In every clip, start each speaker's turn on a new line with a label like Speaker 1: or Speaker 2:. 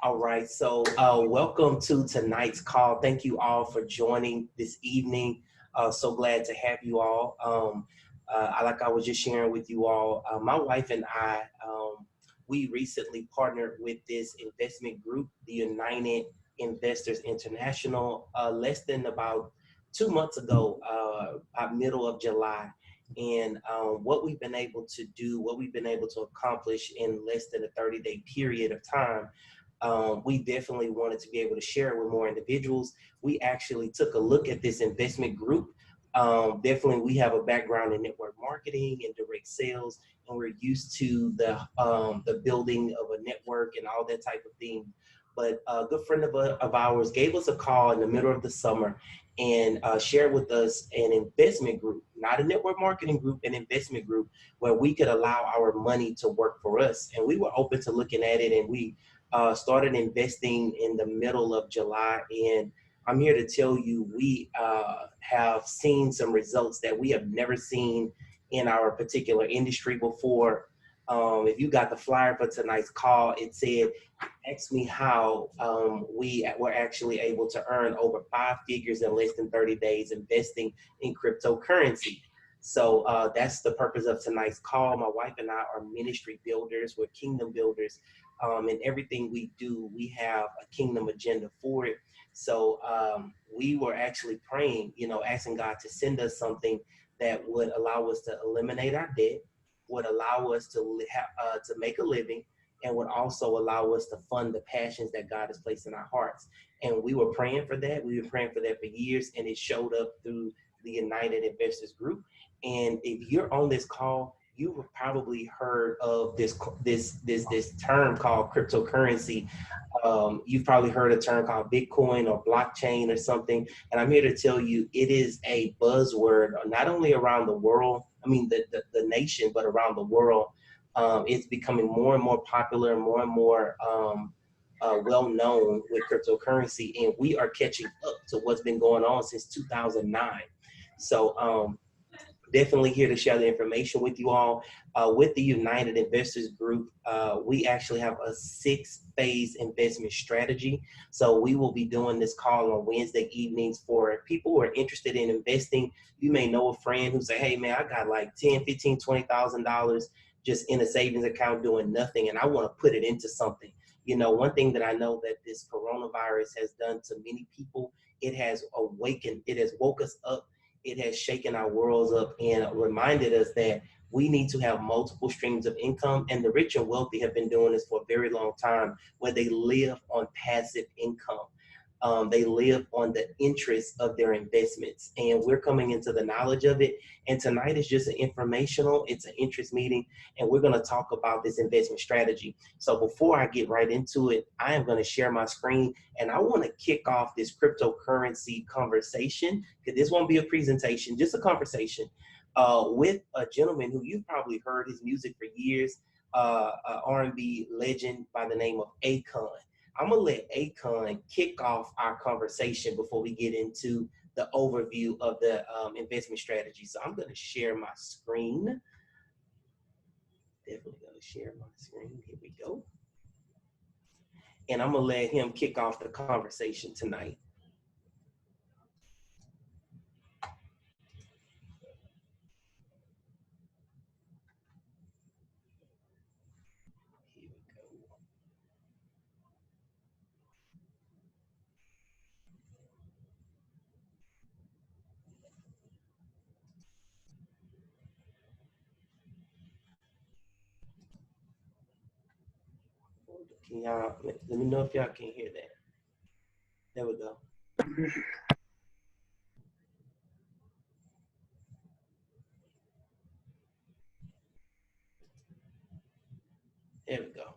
Speaker 1: All right, so welcome to tonight's call. Thank you all for joining this evening. So glad to have you all. Like I was just sharing with you all, my wife and I, we recently partnered with this investment group, the United Investors International, less than about 2 months ago, about middle of July. And what we've been able to do, what we've been able to accomplish in less than a 30-day period of time, we definitely wanted to be able to share it with more individuals. We actually took a look at this investment group. Definitely, we have a background in network marketing and direct sales, and we're used to the building of a network and all that type of thing. But a good friend of ours gave us a call in the middle of the summer and shared with us an investment group, not a network marketing group, an investment group where we could allow our money to work for us. And we were open to looking at it, and we started investing in the middle of July. And I'm here to tell you, we have seen some results that we have never seen in our particular industry before. If you got the flyer for tonight's call, it said, ask me how we were actually able to earn over 5 figures in less than 30 days investing in cryptocurrency. So that's the purpose of tonight's call. My wife and I are ministry builders, we're kingdom builders. And everything we do, we have a kingdom agenda for it. So we were actually praying, asking God to send us something that would allow us to eliminate our debt, would allow us to make a living, and would also allow us to fund the passions that God has placed in our hearts. And we were praying for that. We were praying for that for years, and it showed up through the United Investors Group. And if you're on this call, you've probably heard of this term called cryptocurrency. You've probably heard a term called Bitcoin or blockchain or something. And I'm here to tell you, it is a buzzword, not only around the world, I mean, the nation, but around the world. It's becoming more and more popular and more well known with cryptocurrency. And we are catching up to what's been going on since 2009. So, definitely here to share the information with you all. With the United Investors Group, we actually have a 6-phase investment strategy. So we will be doing this call on Wednesday evenings for people who are interested in investing. You may know a friend who say, hey man, I got like 10, 15, $20,000 just in a savings account doing nothing, and I want to put it into something. One thing that I know that this coronavirus has done to many people, it has woke us up, it has shaken our worlds up and reminded us that we need to have multiple streams of income. And the rich and wealthy have been doing this for a very long time, where they live on passive income. They live on the interest of their investments, and we're coming into the knowledge of it. And tonight is just it's an interest meeting, and we're going to talk about this investment strategy. So before I get right into it, I am going to share my screen, and I want to kick off this cryptocurrency conversation, because this won't be a presentation, just a conversation with a gentleman who you've probably heard his music for years, an R&B legend by the name of Akon. I'm gonna let Akon kick off our conversation before we get into the overview of the investment strategy. So I'm gonna share my screen. Definitely gonna share my screen. Here we go. And I'm gonna let him kick off the conversation tonight. Here we go. Can y'all let me know if y'all can hear that? There we go. There we go.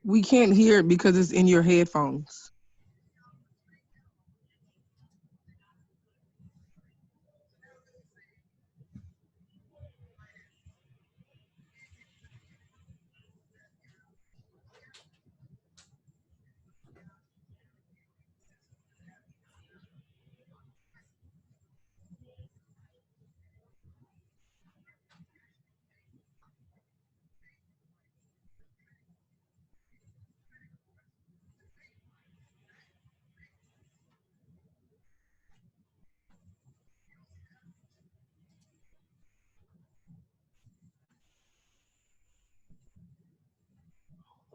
Speaker 2: We can't hear it because it's in your headphones.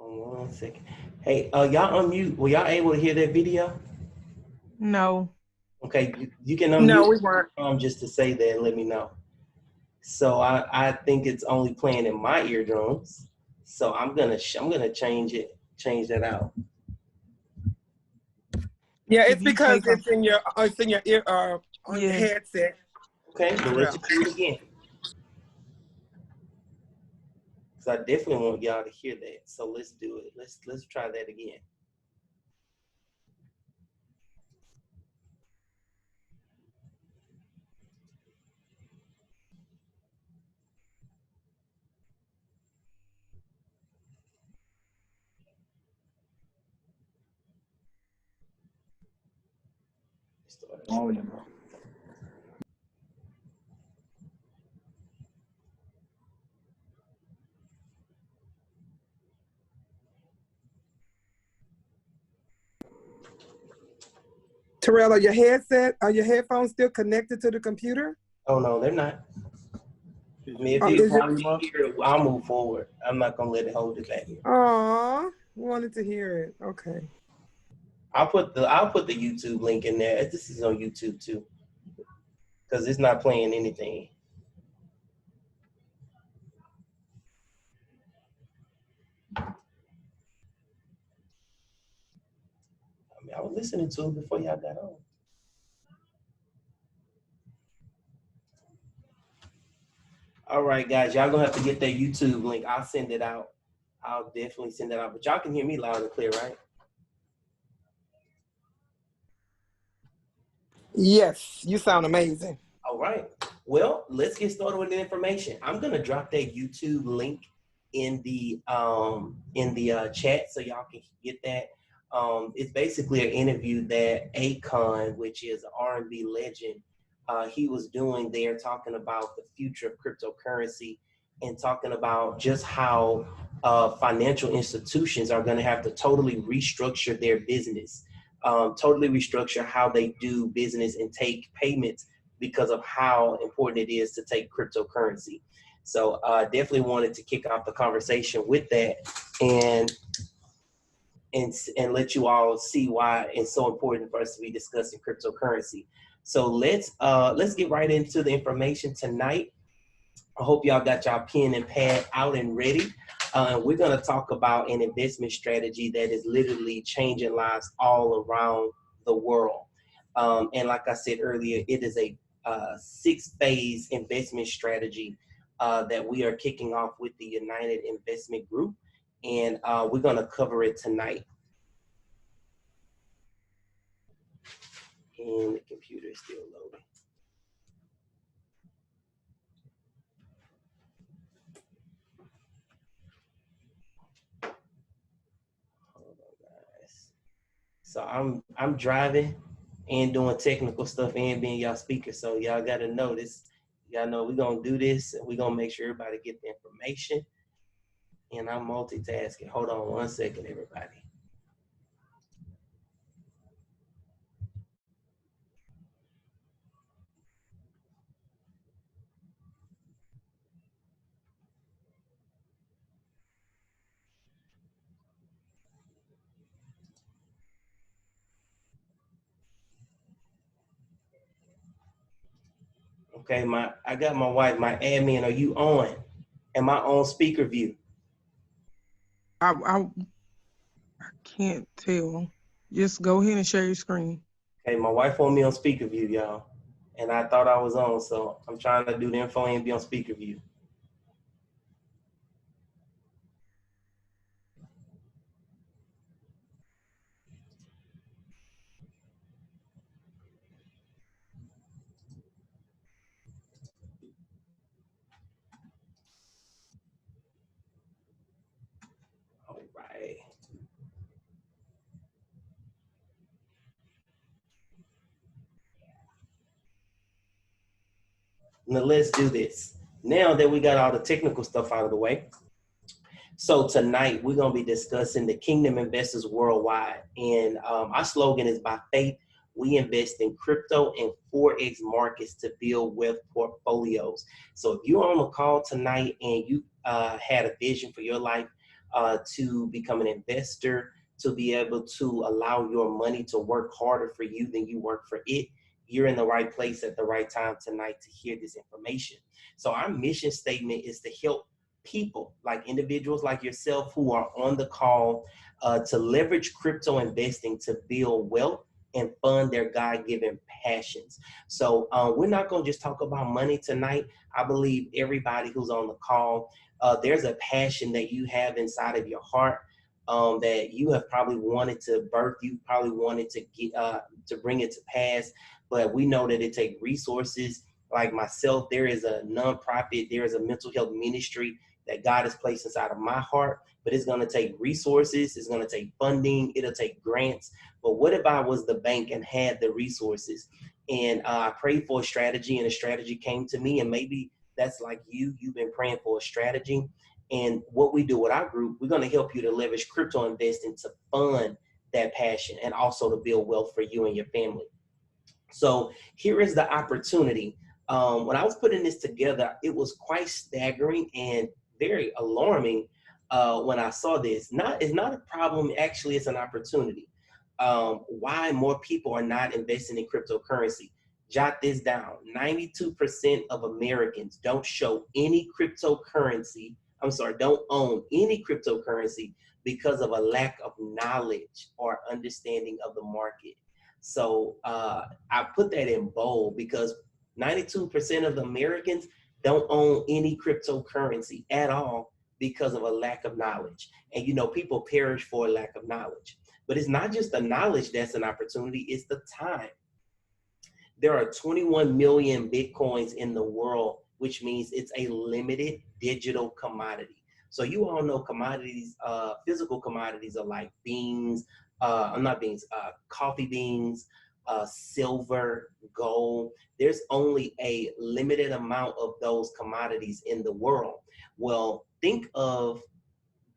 Speaker 1: on 1 second. Hey, y'all unmute. Were y'all able to hear that video?
Speaker 2: No.
Speaker 1: Okay, you can
Speaker 3: No,
Speaker 1: unmute
Speaker 3: we weren't.
Speaker 1: just to say that and let me know. So I think it's only playing in my eardrums. So I'm gonna change that out.
Speaker 3: Yeah,
Speaker 2: If
Speaker 3: it's
Speaker 2: you
Speaker 3: because
Speaker 2: take off,
Speaker 3: it's in your ear on your
Speaker 2: yeah.
Speaker 3: headset.
Speaker 1: Okay, but let's just do it again. Because I definitely want y'all to hear that. So let's do it. Let's try that again.
Speaker 4: Oh, yeah, bro.
Speaker 3: Terrell, are your headphones still connected to the computer?
Speaker 1: Oh no, they're not. I mean, if
Speaker 3: Or
Speaker 1: you
Speaker 3: is it?
Speaker 1: hear it, I'll move forward. I'm not gonna let it hold it back.
Speaker 3: Aw, wanted to hear it. Okay.
Speaker 1: I'll put the YouTube link in there. This is on YouTube too, because it's not playing anything. I mean, I was listening to it before y'all got on. All right, guys, y'all gonna have to get that YouTube link. I'll send it out. I'll definitely send it out. But y'all can hear me loud and clear, right?
Speaker 3: Yes, you sound amazing.
Speaker 1: All right. Well, let's get started with the information. I'm gonna drop that YouTube link in the chat so y'all can get that. It's basically an interview that Akon, which is an R&B legend, he was doing there, talking about the future of cryptocurrency and talking about just how financial institutions are going to have to totally restructure their business, totally restructure how they do business and take payments because of how important it is to take cryptocurrency. So definitely wanted to kick off the conversation with that and let you all see why it's so important for us to be discussing cryptocurrency. So let's get right into the information tonight. I hope y'all got y'all pen and pad out and ready. We're going to talk about an investment strategy that is literally changing lives all around the world. And like I said earlier, it is a 6-phase investment strategy that we are kicking off with the United Investment Group. And we're going to cover it tonight. And the computer is still loading. Hold on, guys. So I'm driving and doing technical stuff and being y'all speaker. So y'all gotta know this. Y'all know we're gonna do this and we're gonna make sure everybody get the information. And I'm multitasking. Hold on 1 second, everybody. Okay, I got my wife, my admin. Are you on? Am I on speaker view?
Speaker 2: I can't tell. Just go ahead and share your screen.
Speaker 1: Okay, my wife on me on speaker view, y'all. And I thought I was on, so I'm trying to do the info and be on speaker view. All right. Now let's do this. Now that we got all the technical stuff out of the way, so tonight we're going to be discussing the Kingdom Investors Worldwide. And our slogan is by faith, we invest in crypto and Forex markets to build wealth portfolios. So if you're on a call tonight and you had a vision for your life, to become an investor, to be able to allow your money to work harder for you than you work for it, you're in the right place at the right time tonight to hear this information. So our mission statement is to help people, like individuals like yourself who are on the call, to leverage crypto investing to build wealth and fund their God-given passions. So we're not going to just talk about money tonight. I believe everybody who's on the call, there's a passion that you have inside of your heart, that you have probably wanted to birth. You probably wanted to get to bring it to pass, but we know that it takes resources. Like myself, there is a nonprofit, there is a mental health ministry that God has placed inside of my heart, but it's going to take resources, it's going to take funding, it'll take grants. But what if I was the bank and had the resources? And I prayed for a strategy, and a strategy came to me, and maybe that's like you've been praying for a strategy. And what we do with our group, we're going to help you to leverage crypto investing to fund that passion and also to build wealth for you and your family. So here is the opportunity. When I was putting this together, it was quite staggering and very alarming when I saw this. It's not a problem, actually, it's an opportunity. Why more people are not investing in cryptocurrency. Jot this down. 92% of Americans don't show any cryptocurrency. Don't own any cryptocurrency because of a lack of knowledge or understanding of the market. So I put that in bold because 92% of the Americans don't own any cryptocurrency at all because of a lack of knowledge. And people perish for a lack of knowledge. But it's not just the knowledge that's an opportunity, it's the time. There are 21 million Bitcoins in the world, which means it's a limited digital commodity. So you all know commodities, physical commodities are like beans, coffee beans, silver, gold. There's only a limited amount of those commodities in the world. Well, think of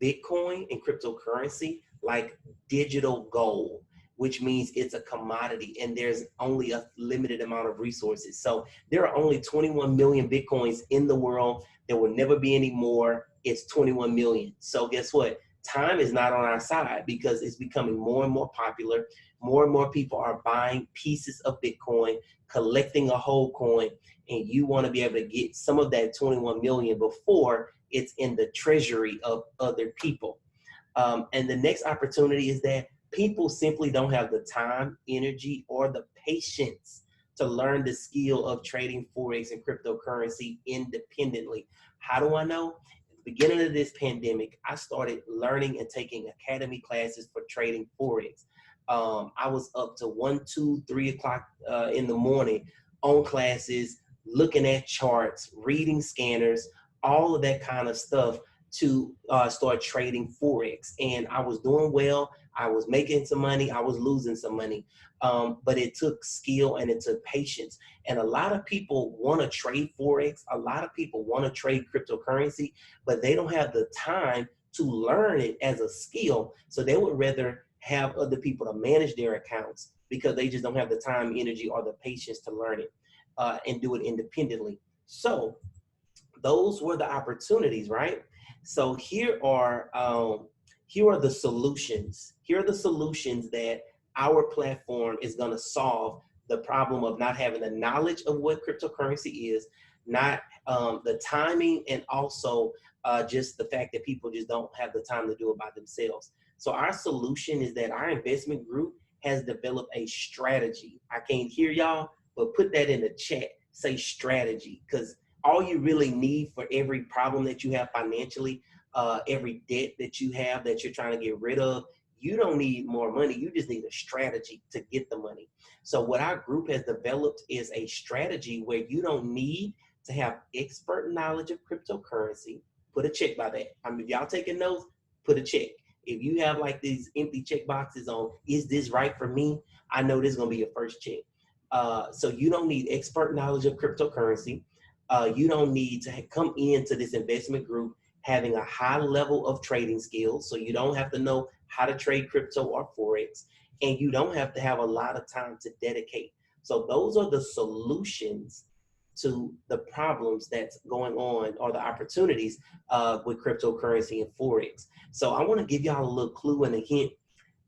Speaker 1: Bitcoin and cryptocurrency like digital gold, which means it's a commodity and there's only a limited amount of resources. So there are only 21 million Bitcoins in the world. There will never be any more. It's 21 million. So guess what? Time is not on our side because it's becoming more and more popular. More and more people are buying pieces of Bitcoin, collecting a whole coin, and you want to be able to get some of that 21 million before it's in the treasury of other people. And the next opportunity is that people simply don't have the time, energy, or the patience to learn the skill of trading Forex and cryptocurrency independently. How do I know? At the beginning of this pandemic, I started learning and taking academy classes for trading Forex. I was up to 1, 2, 3 o'clock in the morning on classes, looking at charts, reading scanners, all of that kind of stuff to start trading Forex. And I was doing well. I was making some money. I was losing some money. But it took skill and it took patience. And a lot of people want to trade Forex. A lot of people want to trade cryptocurrency, but they don't have the time to learn it as a skill. So they would rather have other people to manage their accounts because they just don't have the time, energy, or the patience to learn it and do it independently. So those were the opportunities, right? So here are the solutions. Here are the solutions that our platform is going to solve the problem of not having the knowledge of what cryptocurrency is, not the timing, and also just the fact that people just don't have the time to do it by themselves. So our solution is that our investment group has developed a strategy. I can't hear y'all, but put that in the chat. Say strategy, because all you really need for every problem that you have financially, every debt that you have that you're trying to get rid of, you don't need more money. You just need a strategy to get the money. So what our group has developed is a strategy where you don't need to have expert knowledge of cryptocurrency. Put a check by that. I mean, if y'all taking notes, put a check. If you have like these empty check boxes on, is this right for me? I know this is gonna be your first check. So you don't need expert knowledge of cryptocurrency. You don't need to come into this investment group having a high level of trading skills. So you don't have to know how to trade crypto or Forex, and you don't have to have a lot of time to dedicate. So those are the solutions to the problems that's going on or the opportunities with cryptocurrency and Forex. So I want to give y'all a little clue and a hint.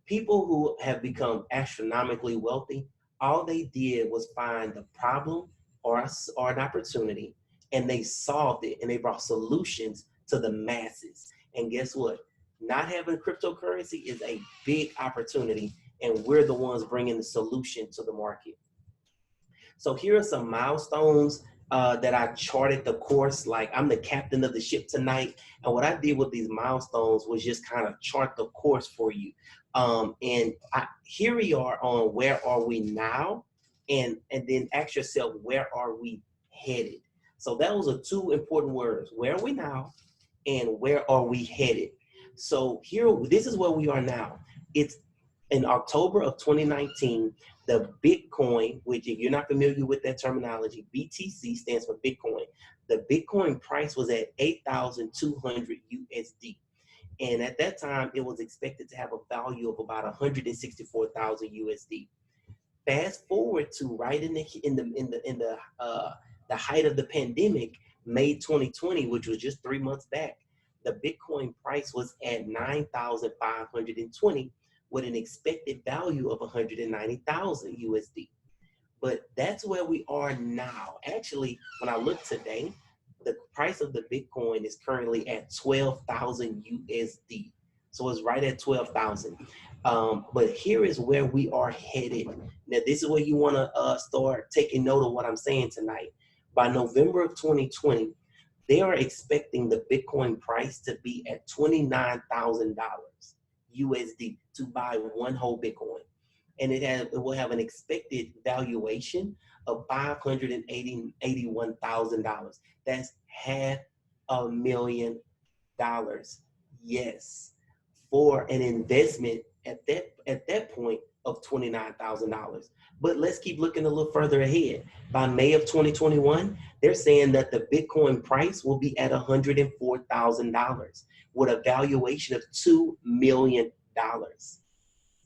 Speaker 1: People who have become astronomically wealthy, all they did was find the problem or an opportunity, and they solved it and they brought solutions to the masses. And guess what? Not having cryptocurrency is a big opportunity, and we're the ones bringing the solution to the market. So here are some milestones that I charted the course. Like, I'm the captain of the ship tonight. And what I did with these milestones was just kind of chart the course for you. Here we are on where are we now? And then ask yourself, where are we headed? So those are two important words. Where are we now? And where are we headed? So this is where we are now. It's in October of 2019, the Bitcoin, which if you're not familiar with that terminology, BTC stands for Bitcoin. The Bitcoin price was at 8,200 USD. And at that time, it was expected to have a value of about 164,000 USD. Fast forward to right in the height of the pandemic, May 2020, which was just 3 months back, the Bitcoin price was at 9,520 with an expected value of 190,000 USD. But that's where we are now. Actually, when I look today, the price of the Bitcoin is currently at 12,000 USD. So it's right at 12,000. But here is where we are headed. Now, this is where you want to start taking note of what I'm saying tonight. By November of 2020, they are expecting the Bitcoin price to be at $29,000 USD to buy one whole Bitcoin. And it will have an expected valuation of $581,000. That's $500,000. Yes, for an investment at that point of $29,000. But let's keep looking a little further ahead. By May of 2021, they're saying that the Bitcoin price will be at $104,000 with a valuation of $2 million.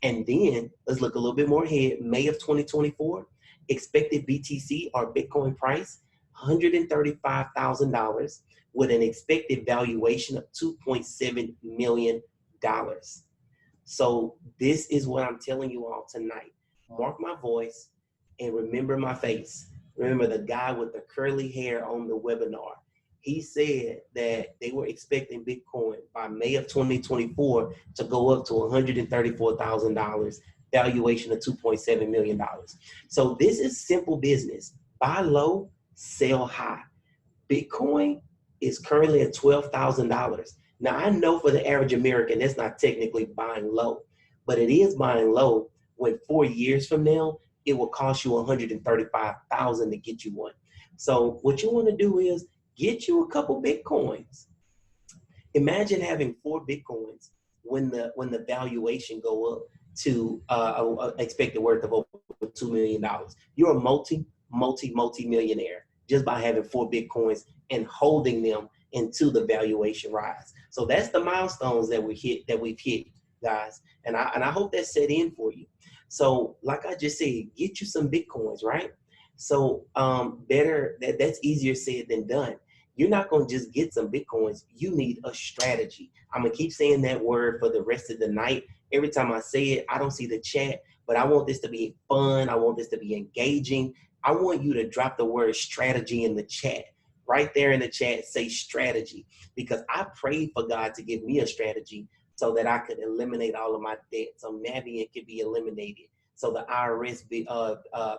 Speaker 1: And then let's look a little bit more ahead. May of 2024, expected BTC or Bitcoin price, $135,000 with an expected valuation of $2.7 million. So this is what I'm telling you all tonight. Mark my voice and remember my face. Remember the guy with the curly hair on the webinar. He said that they were expecting Bitcoin by May of 2024 to go up to $134,000, valuation of $2.7 million. So this is simple business. Buy low, sell high. Bitcoin is currently at $12,000. Now, I know for the average American, that's not technically buying low, but it is buying low when 4 years from now, it will cost you $135,000 to get you one. So what you want to do is get you a couple Bitcoins. Imagine having 4 Bitcoins when the valuation go up to expected worth of over $2 million. You're a multi-millionaire just by having 4 Bitcoins and holding them until the valuation rise. So that's the milestones that we've hit, guys. And I hope that set in for you. So like I just said, get you some Bitcoins, right? So that's easier said than done. You're not going to just get some Bitcoins. You need a strategy. I'm going to keep saying that word for the rest of the night. Every time I say it, I don't see the chat, but I want this to be fun. I want this to be engaging. I want you to drop the word strategy in the chat. Right there in the chat, say strategy, because I prayed for God to give me a strategy so that I could eliminate all of my debt, so Navient could be eliminated, so the IRS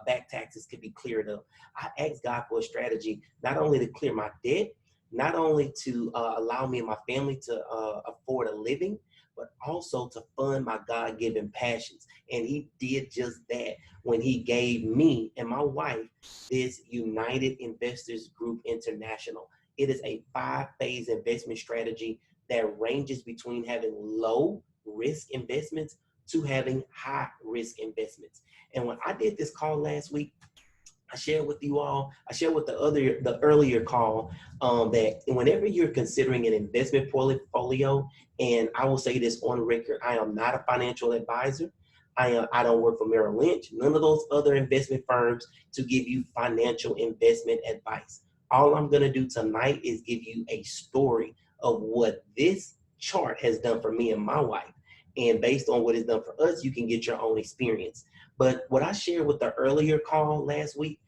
Speaker 1: back taxes could be cleared up. I asked God for a strategy, not only to clear my debt, not only to allow me and my family to afford a living, but also to fund my God-given passions. And he did just that when he gave me and my wife this United Investors Group International. It is a 5-phase investment strategy that ranges between having low risk investments to having high risk investments. And when I did this call last week, I shared with you all, I shared with the earlier call that whenever you're considering an investment portfolio, and I will say this on record, I am not a financial advisor. I don't work for Merrill Lynch, none of those other investment firms to give you financial investment advice. All I'm going to do tonight is give you a story of what this chart has done for me and my wife. And based on what it's done for us, you can get your own experience. But what I shared with the earlier call last week,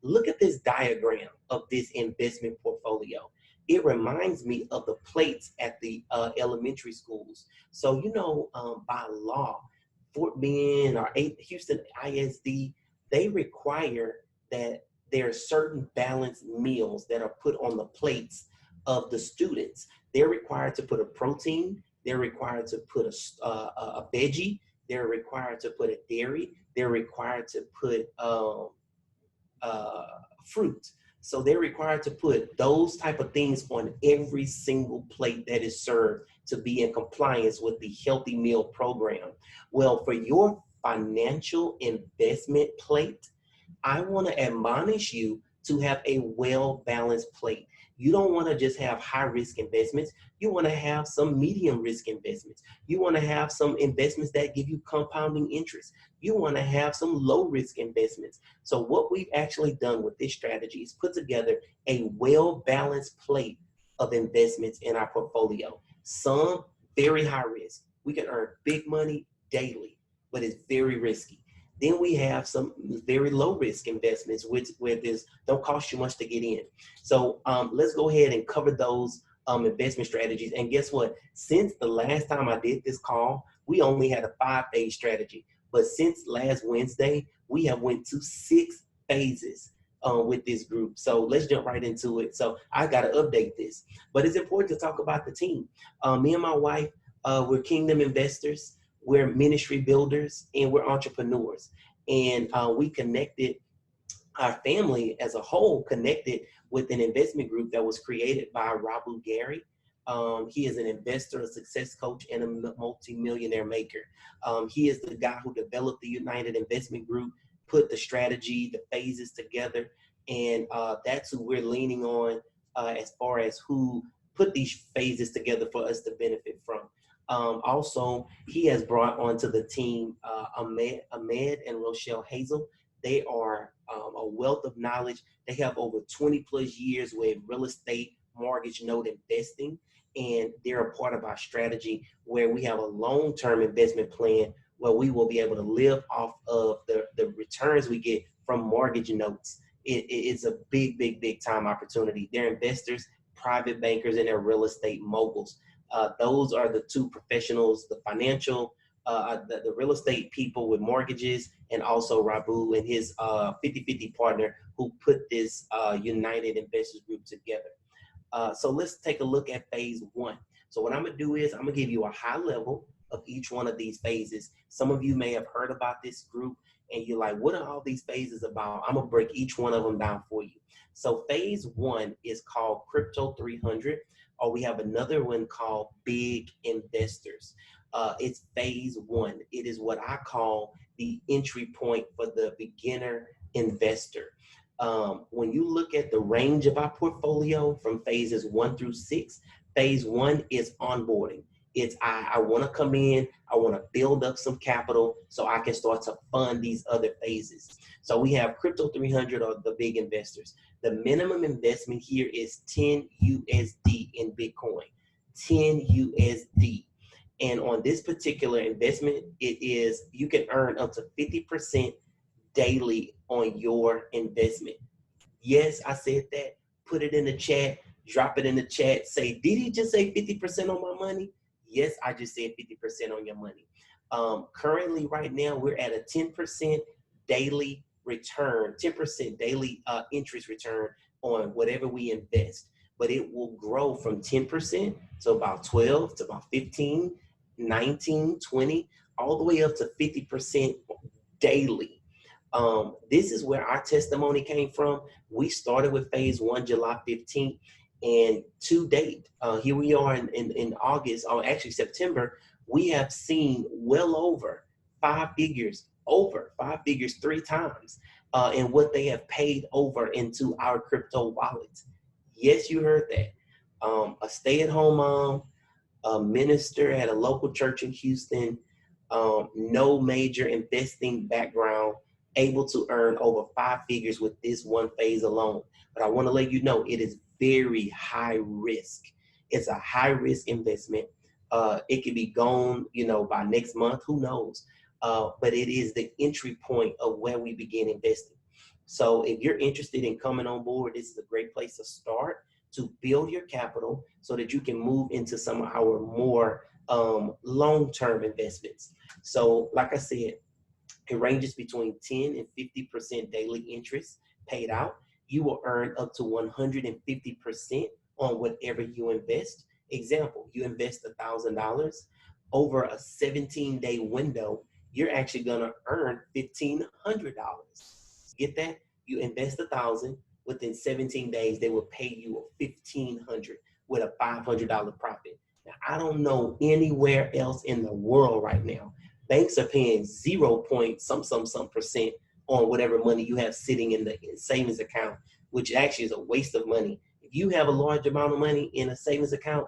Speaker 1: look at this diagram of this investment portfolio. It reminds me of the plates at the elementary schools. So, by law, Fort Bend or Houston ISD, they require that there are certain balanced meals that are put on the plates of the students. They're required to put a protein, they're required to put a veggie, they're required to put a dairy, they're required to put fruit. So they're required to put those type of things on every single plate that is served to be in compliance with the healthy meal program. Well, for your financial investment plate, I want to admonish you to have a well-balanced plate. You don't want to just have high-risk investments. You want to have some medium-risk investments. You want to have some investments that give you compounding interest. You want to have some low-risk investments. So what we've actually done with this strategy is put together a well-balanced plate of investments in our portfolio. Some very high risk. We can earn big money daily, but it's very risky. Then we have some very low risk investments, where this don't cost you much to get in. So let's go ahead and cover those investment strategies. And guess what? Since the last time I did this call, we only had a 5-phase strategy. But since last Wednesday, we have went to 6 phases with this group. So let's jump right into it. So I got to update this. But it's important to talk about the team. Me and my wife, we're Kingdom investors. We're ministry builders, and we're entrepreneurs. And we connected, our family as a whole connected with an investment group that was created by Rabu Gary. He is an investor, a success coach, and a multi-millionaire maker. He is the guy who developed the United Investment Group, put the strategy, the phases together, and that's who we're leaning on as far as who put these phases together for us to benefit from. Also, he has brought onto the team Ahmed and Rochelle Hazel. They are a wealth of knowledge. They have over 20 plus years with real estate, mortgage note investing, and they're a part of our strategy where we have a long-term investment plan where we will be able to live off of the returns we get from mortgage notes. It's a big time opportunity. They're investors, private bankers, and they're real estate moguls. Those are the two professionals, the financial, the real estate people with mortgages, and also Rabu and his 50-50 partner who put this United Investors Group together. So let's take a look at phase 1. So what I'm going to do is I'm going to give you a high level of each one of these phases. Some of you may have heard about this group and you're like, what are all these phases about? I'm going to break each one of them down for you. So phase 1 is called Crypto 300, or we have another one called Big Investors. It's phase 1. It is what I call the entry point for the beginner investor. When you look at the range of our portfolio from phases 1 through 6, phase 1 is onboarding. It's I want to come in, I want to build up some capital so I can start to fund these other phases. So we have Crypto 300 or the big investors. The minimum investment here is 10 USD in Bitcoin, 10 USD. And on this particular investment, it is, you can earn up to 50% daily on your investment. Yes, I said that. Put it in the chat, drop it in the chat. Say, did he just say 50% on my money? Yes, I just said 50% on your money. Currently, right now, we're at a 10% daily return, 10% daily interest return on whatever we invest. But it will grow from 10% to about 12 to about 15, 19, 20, all the way up to 50% daily. This is where our testimony came from. We started with phase 1 July 15th, and to date, here we are in August, or actually September, we have seen well over 5 figures, 3 times in what they have paid over into our crypto wallets. Yes, you heard that. A stay-at-home mom, a minister at a local church in Houston, no major investing background, able to earn over 5 figures with this one phase alone. But I want to let you know it is very high risk. It's a high risk investment. It could be gone, by next month. Who knows? But it is the entry point of where we begin investing. So if you're interested in coming on board, this is a great place to start to build your capital so that you can move into some of our more long-term investments. So like I said, it ranges between 10 and 50% daily interest paid out. You will earn up to 150% on whatever you invest. Example, you invest $1,000 over a 17-day window, you're actually gonna earn $1,500. Get that? You invest 1,000, within 17 days, they will pay you $1,500 with a $500 profit. Now, I don't know anywhere else in the world right now banks are paying 0 point some percent on whatever money you have sitting in the savings account, which actually is a waste of money. If you have a large amount of money in a savings account,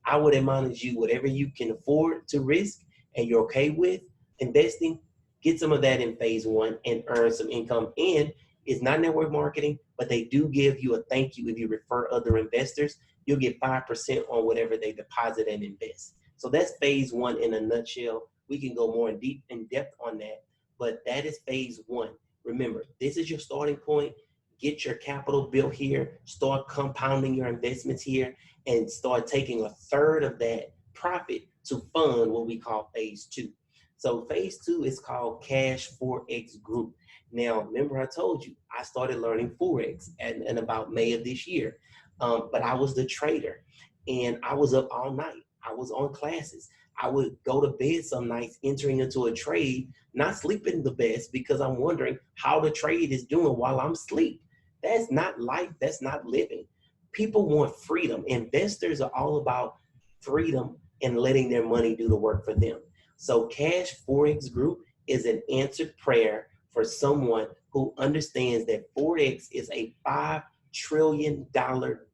Speaker 1: I would admonish you, whatever you can afford to risk and you're okay with investing, get some of that in phase one and earn some income. And it's not network marketing, but they do give you a thank you if you refer other investors. You'll get 5% on whatever they deposit and invest. So that's phase one in a nutshell. We can go more in depth on that, but that is phase one. Remember, this is your starting point. Get your capital built here, start compounding your investments here, and start taking a third of that profit to fund what we call phase two. So phase two is called Cash Forex Group. Now, remember I told you, I started learning Forex in about May of this year, but I was the trader and I was up all night. I was on classes. I would go to bed some nights entering into a trade, not sleeping the best because I'm wondering how the trade is doing while I'm asleep. That's not life. That's not living. People want freedom. Investors are all about freedom and letting their money do the work for them. So Cash Forex Group is an answered prayer for someone who understands that Forex is a $5 trillion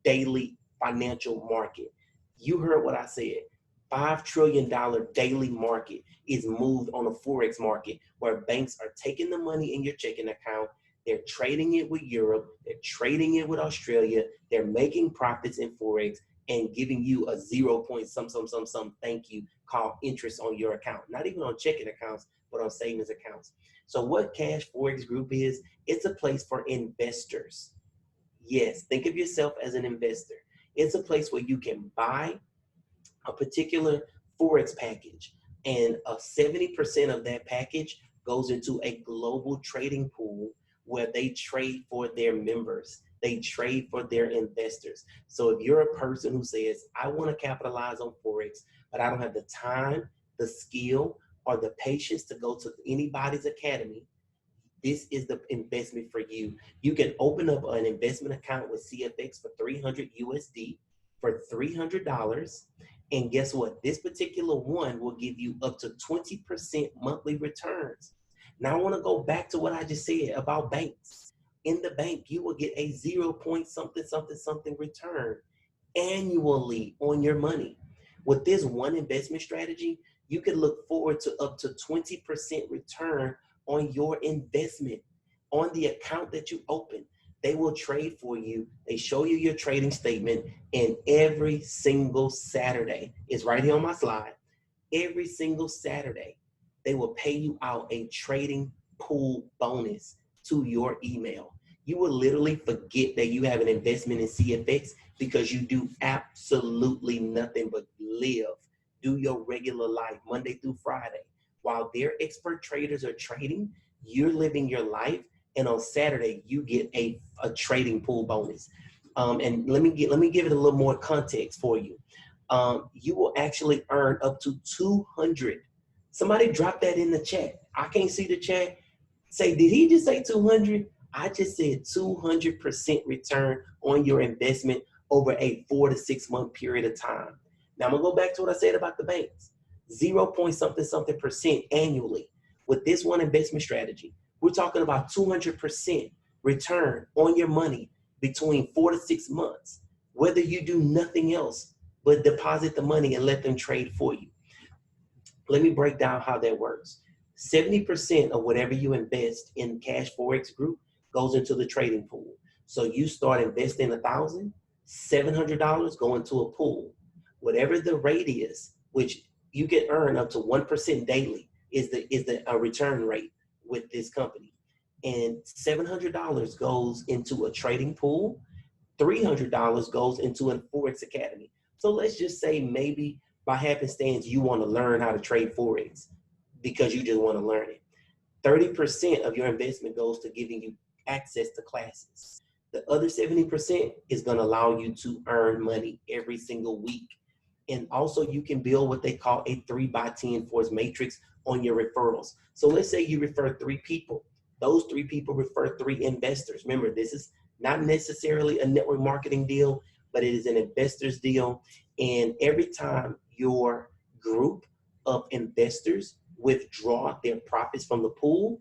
Speaker 1: daily financial market. You heard what I said. $5 trillion daily market is moved on a Forex market where banks are taking the money in your checking account, they're trading it with Europe, they're trading it with Australia, they're making profits in Forex and giving you a 0 point some thank you called interest on your account. Not even on checking accounts, but on savings accounts. So what Cash Forex Group is, it's a place for investors. Yes, think of yourself as an investor. It's a place where you can buy a particular Forex package, and 70% of that package goes into a global trading pool where they trade for their members. They trade for their investors. So if you're a person who says, I want to capitalize on Forex, but I don't have the time, the skill, or the patience to go to anybody's academy, this is the investment for you. You can open up an investment account with CFX for 300 USD for $300. And guess what? This particular one will give you up to 20% monthly returns. Now I want to go back to what I just said about banks. In the bank, you will get a 0 point something return annually on your money. With this one investment strategy, you can look forward to up to 20% return on your investment on the account that you open. They will trade for you. They show you your trading statement, and every single Saturday, it's right here on my slide, every single Saturday, they will pay you out a trading pool bonus to your email. You will literally forget that you have an investment in CFX because you do absolutely nothing but live, do your regular life Monday through Friday. While their expert traders are trading, you're living your life, and on Saturday you get a trading pool bonus. And let me give it a little more context for you. You will actually earn up to 200. Somebody drop that in the chat. I can't see the chat. Say, did he just say 200? I just said 200% return on your investment over a 4 to 6 month period of time. Now I'm gonna go back to what I said about the banks. 0 point something percent annually. With this one investment strategy, we're talking about 200% return on your money between 4 to 6 months, whether you do nothing else but deposit the money and let them trade for you. Let me break down how that works. 70% of whatever you invest in Cash Forex Group goes into the trading pool. So you start investing $1,000, $700 go into a pool. Whatever the rate is, which you can earn up to 1% daily, is the return rate with this company. And $700 goes into a trading pool. $300 goes into an Forex Academy. So let's just say maybe by happenstance you want to learn how to trade Forex because you just want to learn it. 30% of your investment goes to giving you access to classes. The other 70% is going to allow you to earn money every single week. And also you can build what they call a 3x10 force matrix on your referrals. So let's say you refer 3 people. Those 3 people refer 3 investors. Remember, this is not necessarily a network marketing deal, but it is an investor's deal. And every time your group of investors withdraw their profits from the pool,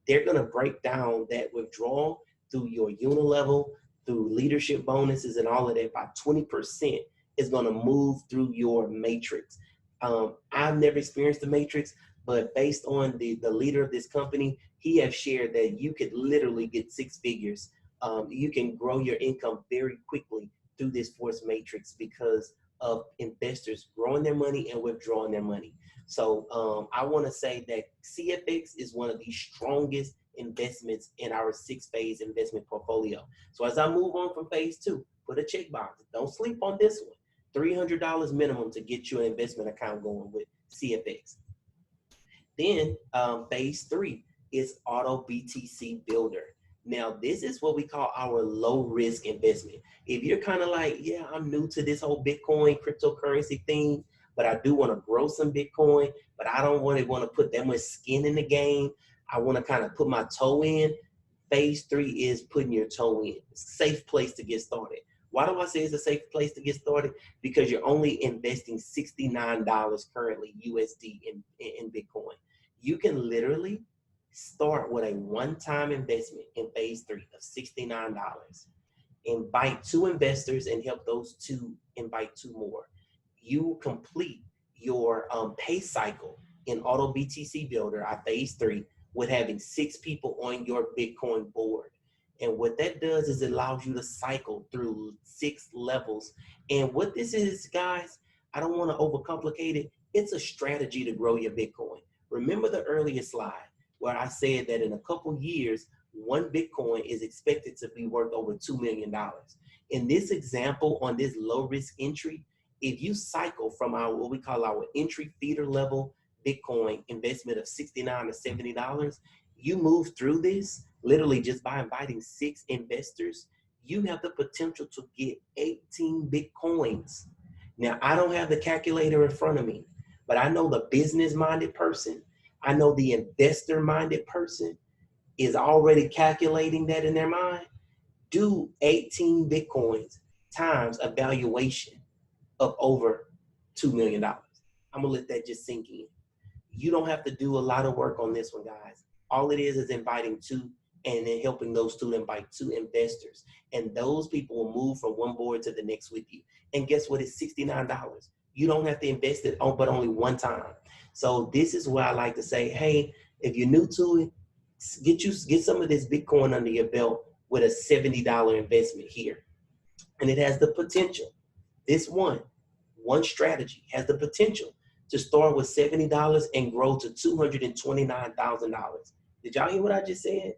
Speaker 1: they're going to break down that withdrawal through your unilevel, through leadership bonuses and all of that by 20% is going to move through your matrix. I've never experienced the matrix, but based on the leader of this company, he has shared that you could literally get 6 figures. You can grow your income very quickly through this force matrix because of investors growing their money and withdrawing their money. So I want to say that CFX is one of the strongest investments in our 6-phase investment portfolio. So as I move on from phase 2, put a checkbox. Don't sleep on this one. $300 minimum to get your investment account going with CFX. Then phase 3 is Auto BTC Builder. Now, this is what we call our low risk investment. If you're kind of like, yeah, I'm new to this whole Bitcoin cryptocurrency thing, but I do want to grow some Bitcoin, but I don't want to put that much skin in the game. I want to kind of put my toe in. Phase 3 is putting your toe in. Safe place to get started. Why do I say it's a safe place to get started? Because you're only investing $69 currently USD in Bitcoin. You can literally start with a one-time investment in phase 3 of $69. Invite 2 investors and help those 2 invite 2 more. You complete your pay cycle in Auto BTC Builder at phase 3 with having 6 people on your Bitcoin board. And what that does is it allows you to cycle through 6 levels. And what this is, guys, I don't want to overcomplicate it. It's a strategy to grow your Bitcoin. Remember the earlier slide where I said that in a couple years, 1 Bitcoin is expected to be worth over $2 million. In this example, on this low risk entry, if you cycle from our what we call our entry feeder level Bitcoin investment of $69 to $70, you move through this literally just by inviting 6 investors, you have the potential to get 18 Bitcoins. Now, I don't have the calculator in front of me, but I know the business-minded person, I know the investor-minded person is already calculating that in their mind. Do 18 Bitcoins times a valuation of over $2 million. I'm gonna let that just sink in. You don't have to do a lot of work on this one, guys. All it is inviting 2 and then helping those 2 invite 2 investors. And those people will move from one board to the next with you. And guess what? It's $69. You don't have to invest it but only one time. So this is where I like to say, hey, if you're new to it, get some of this Bitcoin under your belt with a $70 investment here. And it has the potential. This one strategy has the potential to start with $70 and grow to $229,000. Did y'all hear what I just said?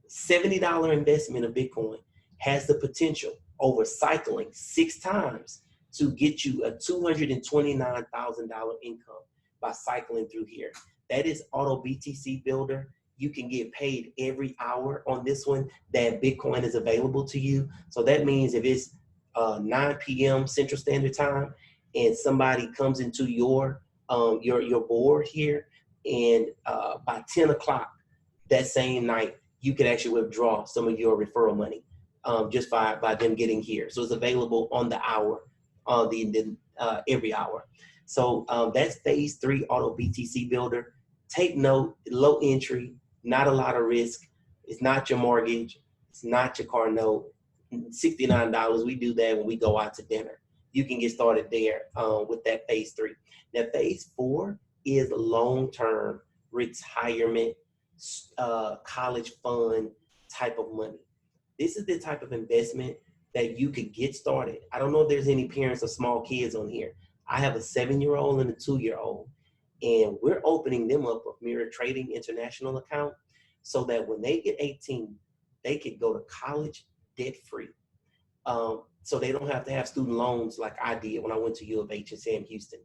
Speaker 1: $70 investment of Bitcoin has the potential over cycling 6 times to get you a $229,000 income by cycling through here. That is Auto BTC Builder. You can get paid every hour on this one that Bitcoin is available to you. So that means if it's 9 p.m. Central Standard Time and somebody comes into your board here and by 10 o'clock that same night, you can actually withdraw some of your referral money just by them getting here. So it's available on the hour, every hour. So that's phase 3 Auto BTC Builder. Take note, low entry, not a lot of risk. It's not your mortgage. It's not your car note. $69, we do that when we go out to dinner. you can get started there with that phase 3. Now, phase 4 is long-term retirement, college fund type of money. This is the type of investment that you could get started. I don't know if there's any parents of small kids on here. I have a 7-year-old and a 2-year-old, and we're opening them up a Mirror Trading International account so that when they get 18, they could go to college debt-free. So they don't have to have student loans like I did when I went to U of H and Sam Houston.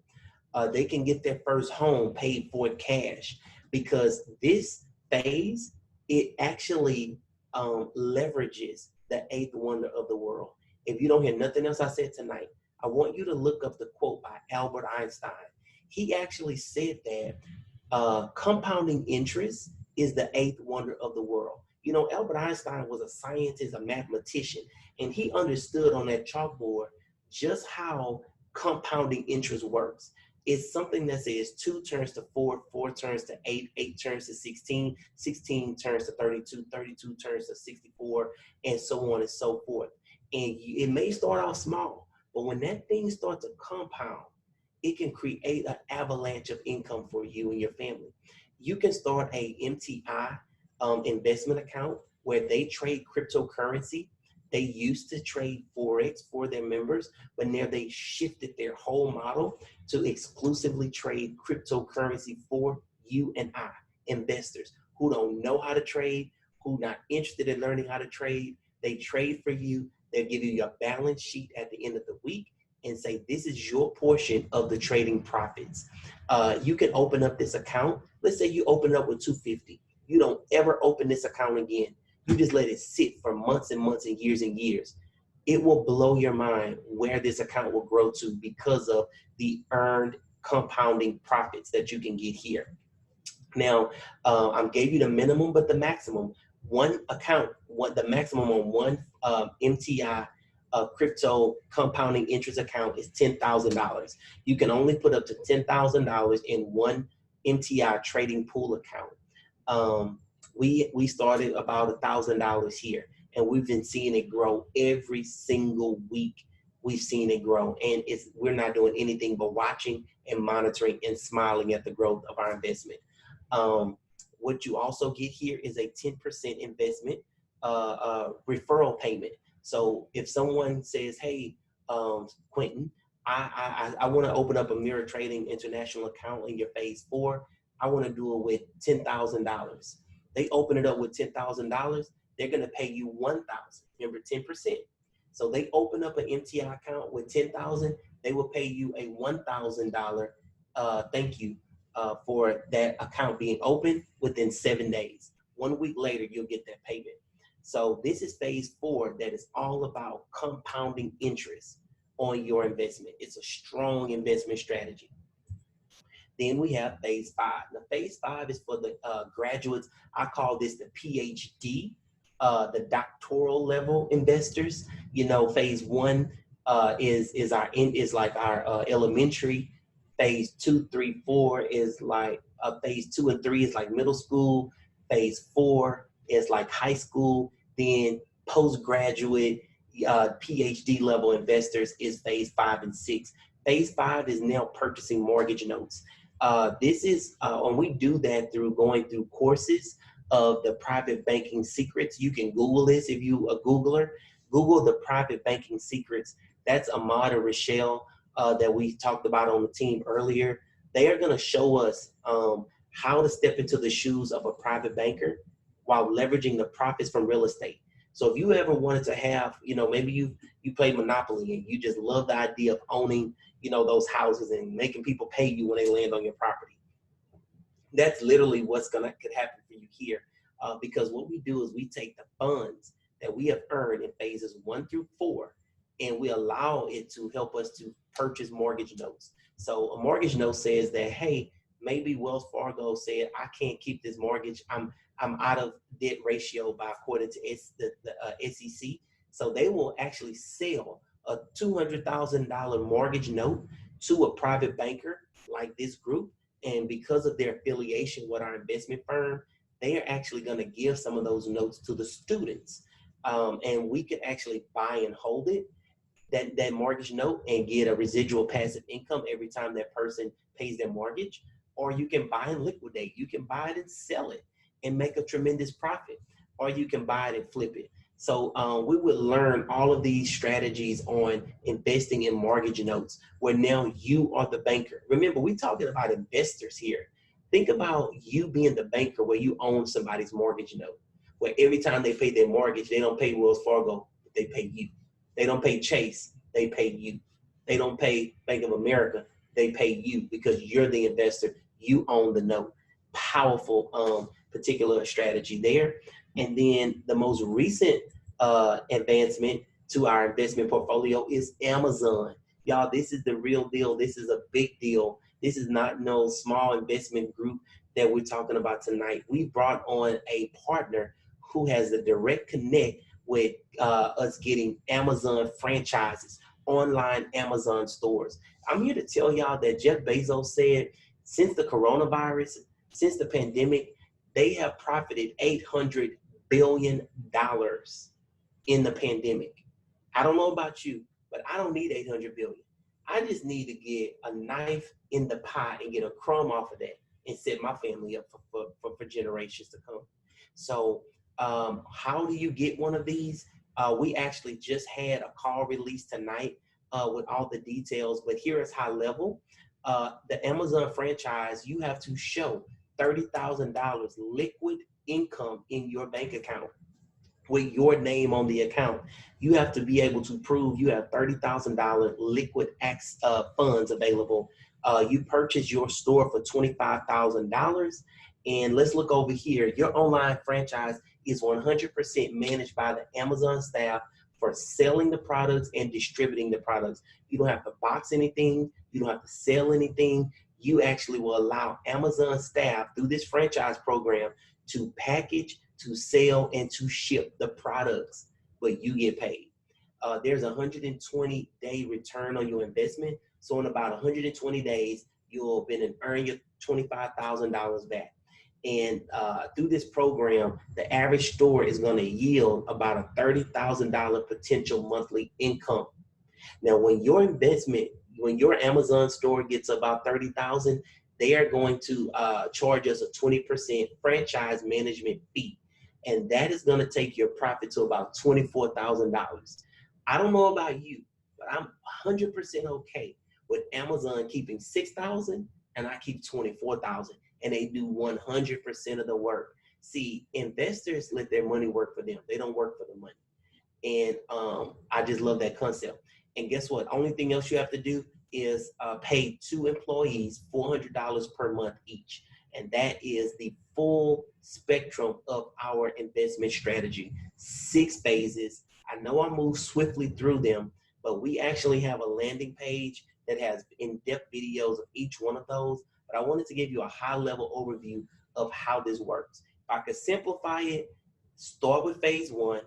Speaker 1: They can get their first home paid for cash, because this phase, it actually leverages the eighth wonder of the world. If you don't hear nothing else I said tonight, I want you to look up the quote by Albert Einstein. He actually said that compounding interest is the eighth wonder of the world. You know, Albert Einstein was a scientist, a mathematician, and he understood on that chalkboard just how compounding interest works. It's something that says 2 turns to 4, 4 turns to 8, 8 turns to 16, 16 turns to 32, 32 turns to 64, and so on and so forth. And it may start off small, but when that thing starts to compound, it can create an avalanche of income for you and your family. You can start a MTI investment account where they trade cryptocurrency. They used to trade Forex for their members, but now they shifted their whole model to exclusively trade cryptocurrency for you and I, investors who don't know how to trade, who not interested in learning how to trade. They trade for you. They'll give you your balance sheet at the end of the week and say, this is your portion of the trading profits. You can open up this account. Let's say you open it up with $250. You don't ever open this account again. You just let it sit for months and months and years. It will blow your mind where this account will grow to because of the earned compounding profits that you can get here. Now, I gave you the minimum, but the maximum. One account, the maximum on one MTI crypto compounding interest account is $10,000. You can only put up to $10,000 in one MTI trading pool account. We started about $1,000 here, and we've been seeing it grow every single week. We've seen it grow, and we're not doing anything but watching and monitoring and smiling at the growth of our investment. What you also get here is a 10% investment referral payment. So if someone says, hey, Quentin, I want to open up a Mirror Trading International account in your phase 4. I want to do it with $10,000. They open it up with $10,000. They're going to pay you $1,000. Remember, 10%. So they open up an MTI account with $10,000. They will pay you a $1,000 thank you for that account being open within 7 days. 1 week later, you'll get that payment. So this is phase 4 that is all about compounding interest on your investment. It's a strong investment strategy. Then we have phase 5. Now, phase 5 is for the graduates. I call this the PhD, the doctoral level investors. You know, phase 1 is like our elementary. Phase 2, 3, 4 is like phase 2 and 3 is like middle school. Phase 4 is like high school. Then postgraduate PhD level investors is phase 5 and 6. Phase 5 is now purchasing mortgage notes. This is, and we do that through going through courses of the private banking secrets. You can Google this if you a Googler. Google the private banking secrets. That's Ahmad and Rochelle that we talked about on the team earlier. They are going to show us how to step into the shoes of a private banker while leveraging the profits from real estate. So if you ever wanted to have, you know, maybe you play Monopoly and you just love the idea of owning, you know, those houses and making people pay you when they land on your property. That's literally what's could happen for you here. Because what we do is we take the funds that we have earned in phases 1 through 4, and we allow it to help us to purchase mortgage notes. So a mortgage note says that, hey, maybe Wells Fargo said, I can't keep this mortgage. I'm out of debt ratio by according to the SEC. So they will actually sell a $200,000 mortgage note to a private banker like this group. And because of their affiliation with our investment firm, they are actually going to give some of those notes to the students. And we could actually buy and hold it. that mortgage note and get a residual passive income every time that person pays their mortgage, or you can buy and liquidate. You can buy it and sell it and make a tremendous profit, or you can buy it and flip it. So we would learn all of these strategies on investing in mortgage notes, where now you are the banker. Remember, we're talking about investors here. Think about you being the banker where you own somebody's mortgage note, where every time they pay their mortgage, they don't pay Wells Fargo, but they pay you. They don't pay Chase, they pay you. They don't pay Bank of America, they pay you because you're the investor. You own the note. Powerful particular strategy there. And then the most recent advancement to our investment portfolio is Amazon. Y'all, this is the real deal. This is a big deal. This is not no small investment group that we're talking about tonight. We brought on a partner who has a direct connect with us getting Amazon franchises, online Amazon stores. I'm here to tell y'all that Jeff Bezos said since the coronavirus, since the pandemic, they have profited $800 billion in the pandemic. I don't know about you, but I don't need 800 billion. I just need to get a knife in the pie and get a crumb off of that and set my family up for generations to come. So how do you get one of these? We actually just had a call release tonight with all the details, but here is high level. The Amazon franchise, you have to show $30,000 liquid income in your bank account with your name on the account. You have to be able to prove you have $30,000 liquid funds available. You purchase your store for $25,000. And let's look over here. Your online franchise is 100% managed by the Amazon staff for selling the products and distributing the products. You don't have to box anything. You don't have to sell anything. You actually will allow Amazon staff through this franchise program to package, to sell, and to ship the products, but you get paid. There's a 120-day return on your investment. So in about 120 days, you'll earn your $25,000 back. And through this program, the average store is going to yield about a $30,000 potential monthly income. Now, when your Amazon store gets about 30,000, they are going to charge us a 20% franchise management fee. And that is going to take your profit to about $24,000. I don't know about you, but I'm 100% okay with Amazon keeping 6,000 and I keep 24,000, and they do 100% of the work. See, investors let their money work for them. They don't work for the money. And I just love that concept. And guess what? Only thing else you have to do is pay 2 employees $400 per month each. And that is the full spectrum of our investment strategy. 6 phases. I know I move swiftly through them, but we actually have a landing page that has in-depth videos of each one of those. But I wanted to give you a high-level overview of how this works. If I could simplify it, start with phase 1,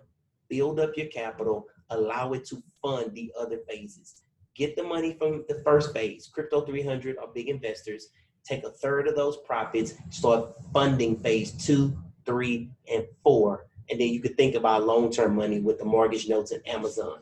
Speaker 1: build up your capital, allow it to fund the other phases. Get the money from the first phase, Crypto 300 or big investors, take a third of those profits, start funding phase 2, 3, and 4. And then you could think about long-term money with the mortgage notes and Amazon.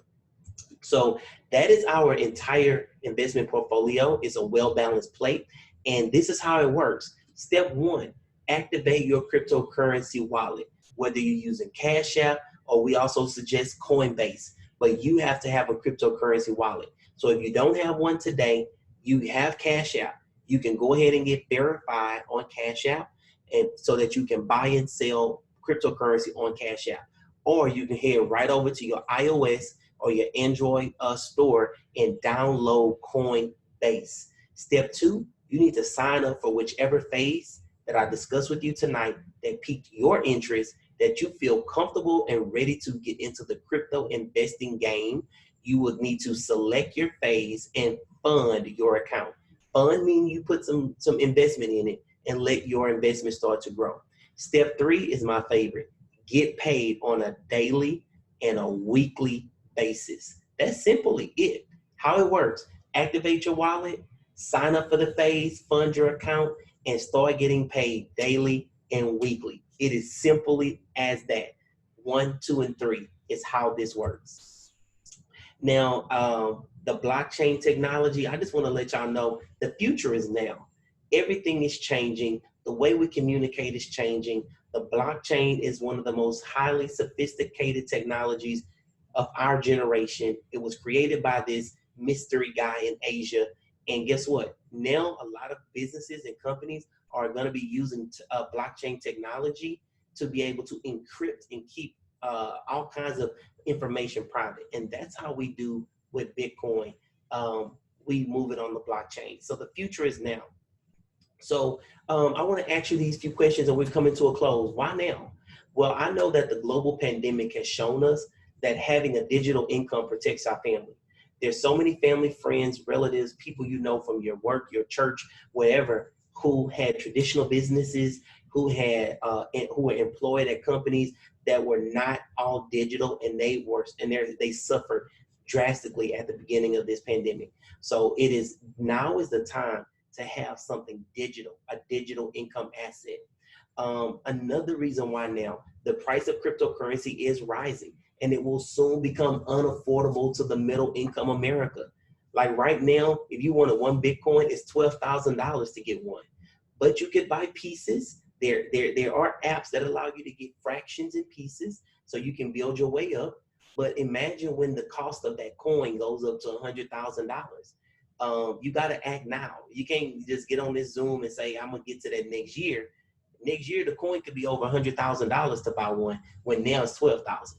Speaker 1: So that is our entire investment portfolio. It's a well-balanced plate. And this is how it works. Step 1, activate your cryptocurrency wallet, whether you're using Cash App, or we also suggest Coinbase, but you have to have a cryptocurrency wallet. So if you don't have one today, you have Cash App. You can go ahead and get verified on Cash App, and so that you can buy and sell cryptocurrency on Cash App. Or you can head right over to your iOS or your Android store and download Coinbase. Step 2, you need to sign up for whichever phase that I discussed with you tonight that piqued your interest, that you feel comfortable and ready to get into the crypto investing game. You would need to select your phase and fund your account. Fund means you put some investment in it and let your investment start to grow. Step 3 is my favorite. Get paid on a daily and a weekly basis. That's simply it. How it works: activate your wallet, sign up for the phase, fund your account, and start getting paid daily and weekly. It is simply as that. 1, 2, and 3 is how this works. Now, the blockchain technology, I just want to let y'all know the future is now. Everything is changing. The way we communicate is changing. The blockchain is one of the most highly sophisticated technologies of our generation. It was created by this mystery guy in Asia. And guess what? Now, a lot of businesses and companies are going to be using blockchain technology to be able to encrypt and keep all kinds of information private. And that's how we do with Bitcoin. We move it on the blockchain. So the future is now. So I want to ask you these few questions and we're coming to a close. Why now? Well, I know that the global pandemic has shown us that having a digital income protects our family. There's so many family, friends, relatives, people you know from your work, your church, wherever, who had traditional businesses, who were employed at companies that were not all digital, and they suffered drastically at the beginning of this pandemic. So now is the time to have something digital, a digital income asset. Another reason why now, the price of cryptocurrency is rising and it will soon become unaffordable to the middle income America. Like right now, if you wanted one Bitcoin, it's $12,000 to get one. But you could buy pieces. There are apps that allow you to get fractions and pieces so you can build your way up. But imagine when the cost of that coin goes up to $100,000. You got to act now. You can't just get on this Zoom and say, I'm going to get to that next year. Next year, the coin could be over $100,000 to buy one, when now it's $12,000.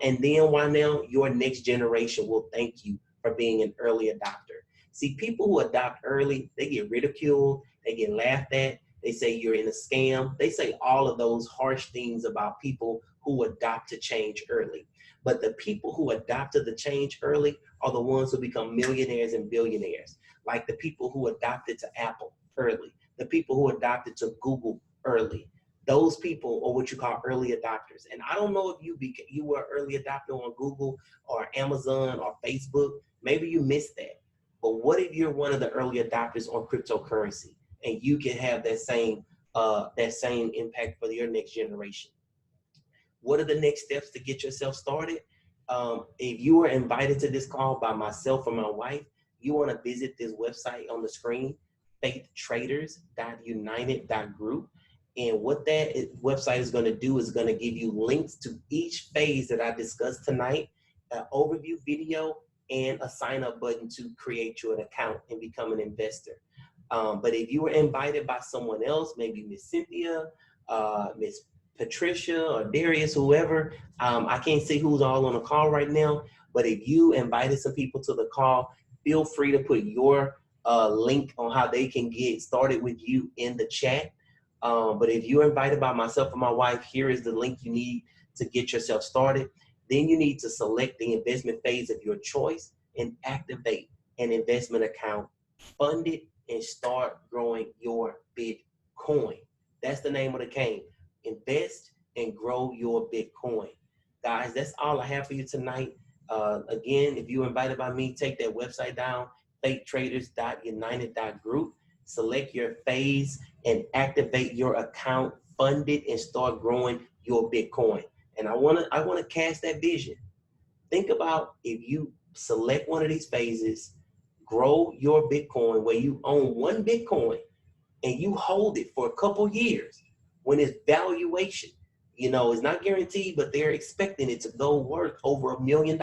Speaker 1: And then why now? Your next generation will thank you for being an early adopter. See, people who adopt early, they get ridiculed, they get laughed at, they say you're in a scam. They say all of those harsh things about people who adopt to change early. But the people who adopted the change early are the ones who become millionaires and billionaires, like the people who adopted to Apple early, the people who adopted to Google early. Those people are what you call early adopters. And I don't know if you were an early adopter on Google or Amazon or Facebook. Maybe you missed that. But what if you're one of the early adopters on cryptocurrency and you can have that same impact for your next generation? What are the next steps to get yourself started? If you were invited to this call by myself or my wife, you want to visit this website on the screen, faithtraders.united.group. And what that website is going to do is going to give you links to each phase that I discussed tonight, an overview video, and a sign up button to create you an account and become an investor. But if you were invited by someone else, maybe Miss Cynthia, Miss Patricia or Darius, whoever, I can't see who's all on the call right now, but if you invited some people to the call, feel free to put your link on how they can get started with you in the chat. But if you're invited by myself and my wife, here is the link you need to get yourself started. Then you need to select the investment phase of your choice and activate an investment account, fund it, and start growing your Bitcoin. That's the name of the game. Invest and grow your Bitcoin. Guys, that's all I have for you tonight. Again, if you're invited by me, take that website down, faketraders.united.group, select your phase and activate your account, fund it, and start growing your Bitcoin. And I want to cast that vision. Think about if you select one of these phases, grow your Bitcoin where you own one Bitcoin and you hold it for a couple years when its valuation, is not guaranteed, but they're expecting it to go worth over $1 million.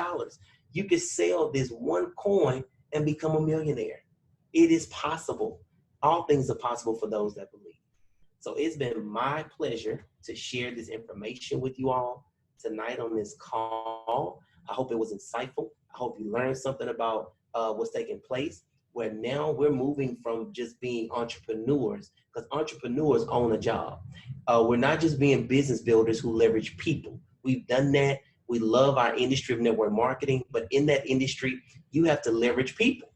Speaker 1: You could sell this one coin and become a millionaire. It is possible. All things are possible for those that believe. So it's been my pleasure to share this information with you all tonight on this call. I hope it was insightful. I hope you learned something about what's taking place, where now we're moving from just being entrepreneurs, because entrepreneurs own a job. We're not just being business builders who leverage people. We've done that. We love our industry of network marketing, but in that industry, you have to leverage people.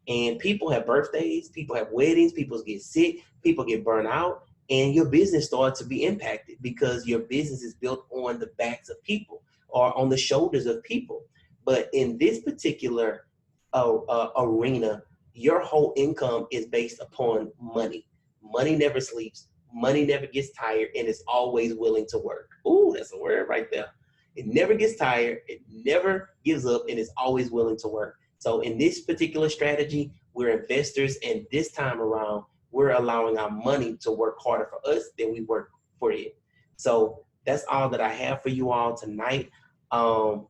Speaker 1: And people have birthdays, people have weddings, people get sick, people get burned out, and your business starts to be impacted because your business is built on the backs of people or on the shoulders of people. But in this particular arena, your whole income is based upon money. Money never sleeps, money never gets tired, and is always willing to work. Ooh, that's a word right there. It never gets tired. It never gives up, and it's always willing to work. So in this particular strategy, we're investors, and this time around, we're allowing our money to work harder for us than we work for it. So that's all that I have for you all tonight. I'm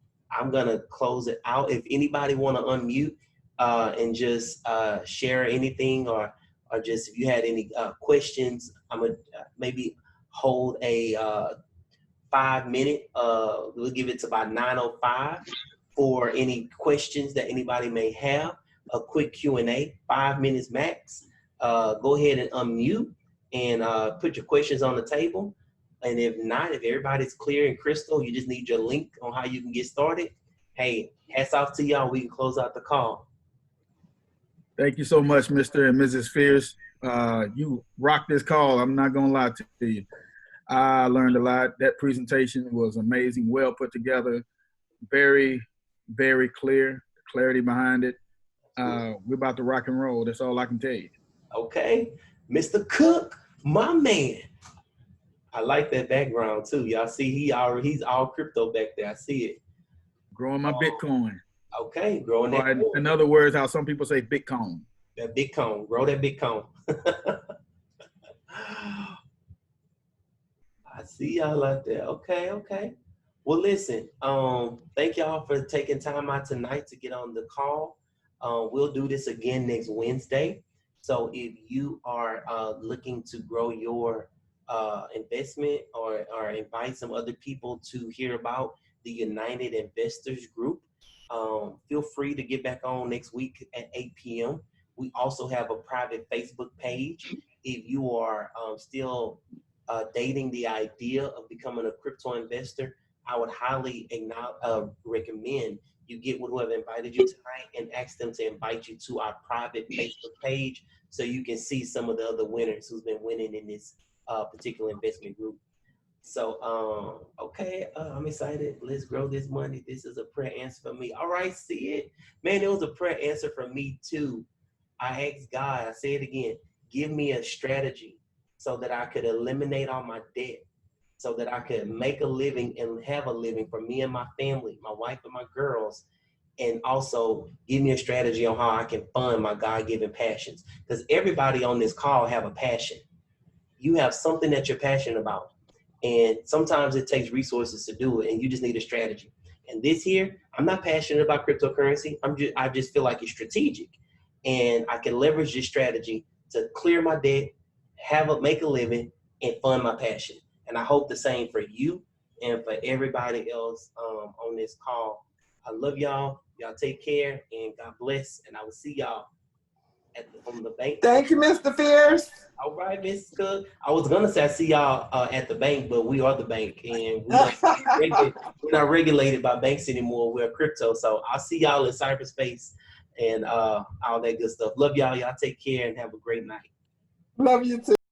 Speaker 1: gonna close it out. If anybody want to unmute and just share anything, or just if you had any questions, I'm gonna maybe hold a 5 minute. We'll give it to about 9:05 for any questions that anybody may have. A quick Q&A, 5 minutes max. Go ahead and unmute and put your questions on the table. And if not, if everybody's clear and crystal, you just need your link on how you can get started. Hey, hats off to y'all. We can close out the call.
Speaker 4: Thank you so much, Mr. and Mrs. Phearse. You rocked this call. I'm not going to lie to you. I learned a lot. That presentation was amazing, well put together, very, very clear, clarity behind it. We're about to rock and roll. That's all I can tell you.
Speaker 1: Okay, Mr. Cook, my man. I like that background too. Y'all see he's all crypto back there. I see it.
Speaker 4: Growing my Bitcoin.
Speaker 1: Okay, growing that.
Speaker 4: Or in other words, how some people say Bitcoin.
Speaker 1: That Bitcoin, grow that Bitcoin. I see y'all out there. Okay. Well, listen, thank y'all for taking time out tonight to get on the call. We'll do this again next Wednesday. So if you are looking to grow your investment, or invite some other people to hear about the United Investors Group, feel free to get back on next week at 8 p.m. We also have a private Facebook page. If you are still dating the idea of becoming a crypto investor, I would highly recommend you get with whoever invited you tonight and ask them to invite you to our private Facebook page so you can see some of the other winners who's been winning in this particular investment group. So, okay, I'm excited. Let's grow this money. This is a prayer answer for me. All right, see it? Man, it was a prayer answer for me too. I asked God, I say it again, give me a strategy so that I could eliminate all my debt, so that I could make a living and have a living for me and my family, my wife and my girls, and also give me a strategy on how I can fund my God-given passions. Because everybody on this call have a passion. You have something that you're passionate about. And sometimes it takes resources to do it, and you just need a strategy. And this here, I'm not passionate about cryptocurrency. I just feel like it's strategic. And I can leverage this strategy to clear my debt, make a living, and fund my passion. And I hope the same for you and for everybody else on this call. I love y'all. Y'all take care, and God bless. And I will see y'all on the bank.
Speaker 3: Thank you, Mr. Phearse.
Speaker 1: All right, Miss Cook. I was gonna say I see y'all at the bank, but we are the bank, and we're not regulated by banks anymore. We're crypto, so I'll see y'all in cyberspace and all that good stuff. Love y'all. Y'all take care and have a great night.
Speaker 3: Love you too.